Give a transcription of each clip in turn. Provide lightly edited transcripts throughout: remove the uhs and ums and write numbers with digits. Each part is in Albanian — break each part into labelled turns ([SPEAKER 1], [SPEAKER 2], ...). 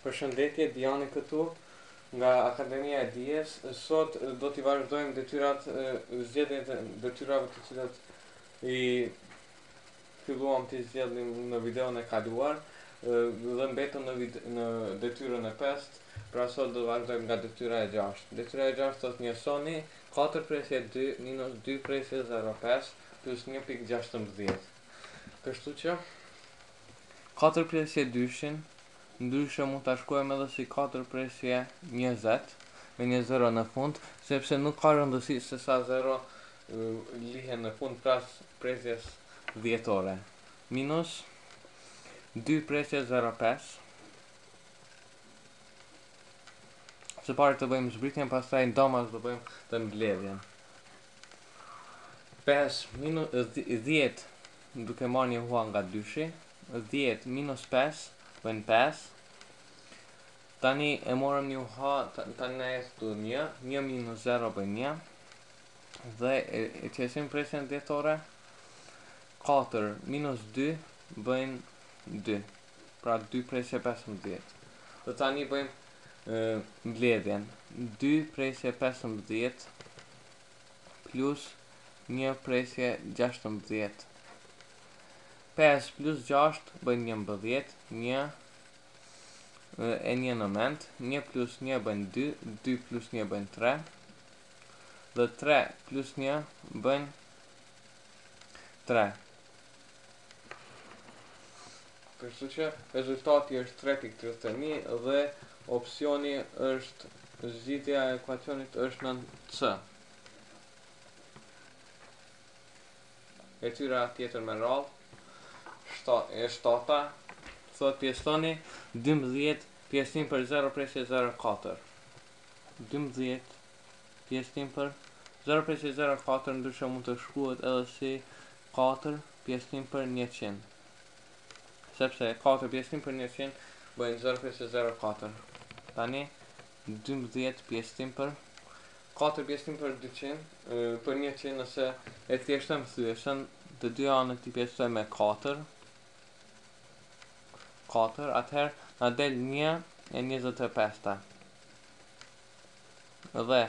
[SPEAKER 1] Përshëndetje, Diani këtu nga Akademia e Dijes. Sot do t'i vazhdojmë detyrat, zgjedhjen e detyrave të cilat i filluam t'i zgjedhim në videon e kaluar dhe mbetëm në detyrën e 5. Pra sot do vazhdojmë nga detyra e 6. Detyra e 6 thotë njësoni 4 presje 2 minus 2 presje 0,5 plus 1,16. Kështu që 4 presje 2-shin ndryshe mund ta shkruajmë edhe si 4 presje 20 me një 0 në fund, sepse nuk ka rëndësi se sa 0 lihen në fund pras presjes dhjetore. Minus 2 presje 0,5. Së pari të bëjmë zbritjen, pastaj ndomas do bëjmë të mbledhjen. 5 minus 10 duke marrë një hua nga dyshi, 10 minus 5 bëjnë 5. Tani e morëm një hua, tani na jep këtu 1, 1 minus 0 bëjnë 1. Dhe e qesim presjen dhjetore. 4 minus 2 bëjnë 2. Pra 2 presje 15. Dhe tani bëjmë mbledhjen. 2 presje 15 plus 1 presje 16. 5 plus 6 bëjnë 11, 1 e 1 në mend, 1 plus 1 bëjnë 2, 2 plus 1 bëjnë 3, dhe 3 plus 1 bëjnë 3. Kështu që rezultati është 3,31 dhe opsioni është zgjidhja e ekuacionit është në C. Detyra tjetër me radhë e 7-ta thot pjesëtoni 12 pjesëtim për 0 presje 0,4. 12 pjesëtim për 0 presje 0,4 ndryshe mund të shkruhet edhe si 4 pjesëtim për 100. Sepse 4 pjesëtim për 100 bëjnë 0 presje 0,4. Tani 12 pjesëtim për 4 pjesëtim për 200 për 100 nëse e thjeshtëm thyeshën të dy anët i pjesëtoj me 4, atëherë na del 1,25. Dhe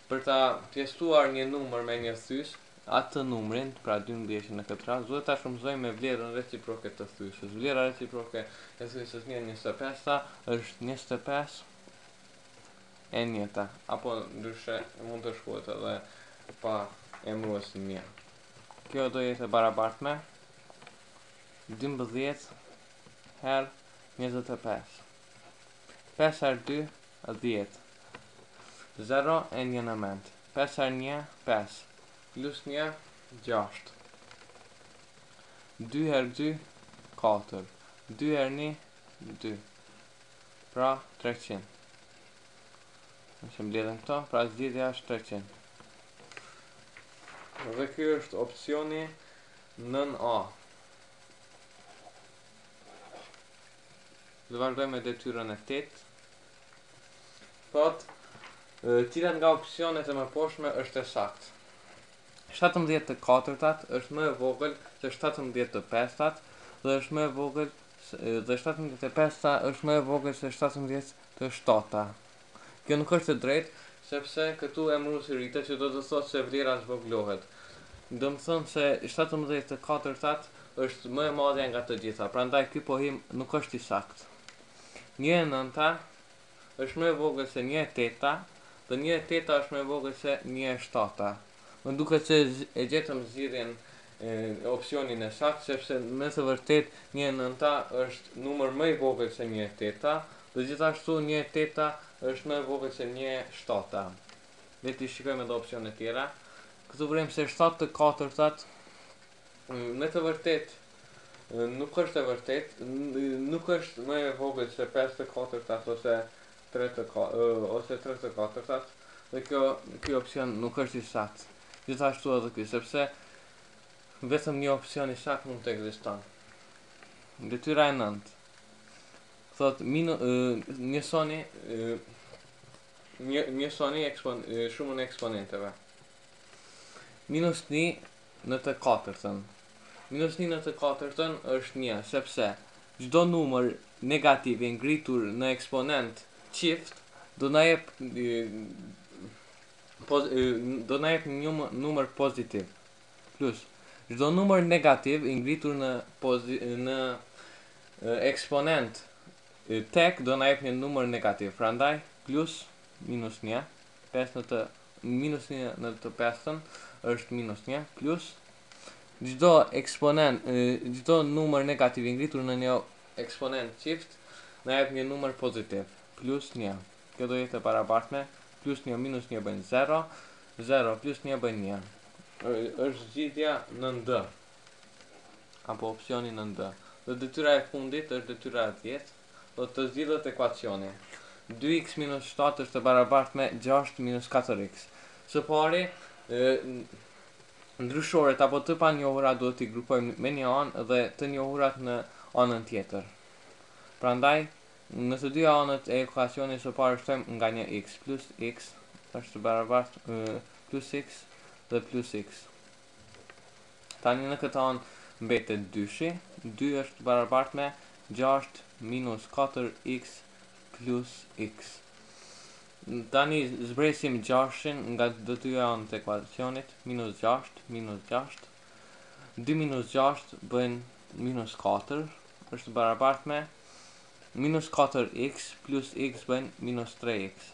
[SPEAKER 1] për ta pjesëtuar një numër me një thys, atë numrin, pra 12 në këtë rast, duhet ta shumëzojmë me vlerën reciproke të thysës. Vlera reciproke e thysës 1,25 është 25 e njëta, apo ndryshe mund të shkruhet edhe pa emëruesin 1. Kjo do jetë e barabartë me 12 herë 25. 5 herë 2 10. 0 e 1 në mend. 5 herë 1 5 plus 1 6. 2 herë 2 4. 2 herë 1 2. Pra 300. Nëse mbledhëm këto, pra zgjidhja është 300. Dhe ky është opsioni 9A. Dhe vazhdojmë me detyrën e 8. Thot, cilat nga opsionet e mëposhme është e saktë. 17 të 4-tat është më e vogël se 17 të 5-tat dhe është më e vogël dhe 17 të 5-ta është më e vogël se 17 të 7-ta. Kjo nuk është e drejtë, sepse këtu emëruesi rritet që do të thotë se vlera zvogëlohet. Do të thonë se 17 të 4-tat është më e madhe nga të gjitha, prandaj ky pohim nuk është i saktë. 1/9 është më e vogël se 1/8 dhe 1/8 është më e vogël se 1/7. Më duket se e gjetëm zgjidhjen opsionin e saktë, sepse me të vërtet 1/9 është numër më i vogël se 1/8 dhe gjithashtu 1/8 është më e vogël se 1/7. Le të shikojmë edhe opsionet tjera. Këtu vrem se 7 të 4-tat me të vërtet nuk është e vërtet, nuk është më e vogël se 5 të 4-tat ose 3 të 4-tat, dhe ky opsion nuk është i saktë. Gjithashtu edhe ky, sepse vetëm një opsion i saktë mund të ekziston. Detyra e 9. Thot njësoni shumën e eksponenteve. Minus 1 në të 4-tën. Minus 1 në të 4-tën është 1, sepse çdo numër negativ i ngritur në eksponent qift do na jep një numër pozitiv. Plus çdo numër negativ i ngritur në eksponent tek do na jep një numër negativ. Prandaj plus minus 1, minus 1 në të pesën është minus 1 plus çdo numër negativ i ngritur në një eksponent qift na jep një numër pozitiv, plus 1. Kjo do jetë e barabartë me plus 1 minus 1 bën 0, 0 plus 1 bën 1. Është zgjidhja në D. Apo opsioni në D. Dhe detyra e fundit është detyra e 10. Do të zgjidhet ekuacioni. 2x minus 7 është e barabartë me 6 minus 4x. Së pari, ndryshoret apo të panjohura duhet t'i grupojmë me një anë dhe të njohurat në anën tjetër. Prandaj, në të dyja anët e ekuacionit së parë shtojmë nga një x plus x është barabartë plus x dhe plus x. Tani në këtë anë mbetet 2-shi, 2 është barabartë me 6 minus 4x plus x. Tani zbresim 6-shin nga të dyja anët e ekuacionit, minus 6, minus 6. 2 minus 6 bën minus 4, është barabartë me minus 4x plus x bën minus 3x.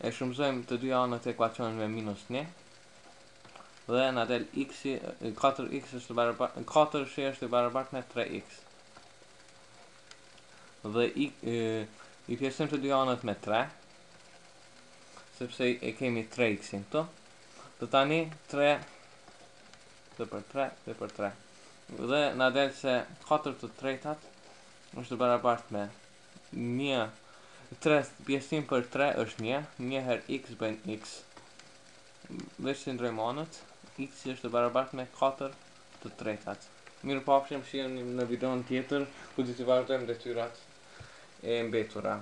[SPEAKER 1] E shumësojmë të dyja anët e ekuacionit me minus 1. Dhe na del x-i 4x është barabartë 4-shi është barabartë me 3x. Dhe i pjesojmë të dyja anët me 3, sepse e kemi 3x-in këtu. Dhe tani 3 dhe për 3 dhe për 3. Dhe na del se 4 të tretat është barabartë me 1. 3 pjesim për 3 është 1, 1 herë x bën x. Dhe shndrojmë anët, x është barabartë me 4 të tretat. Mirë pafshim, shihemi në videon tjetër ku do të vazhdojmë detyrat e mbetura.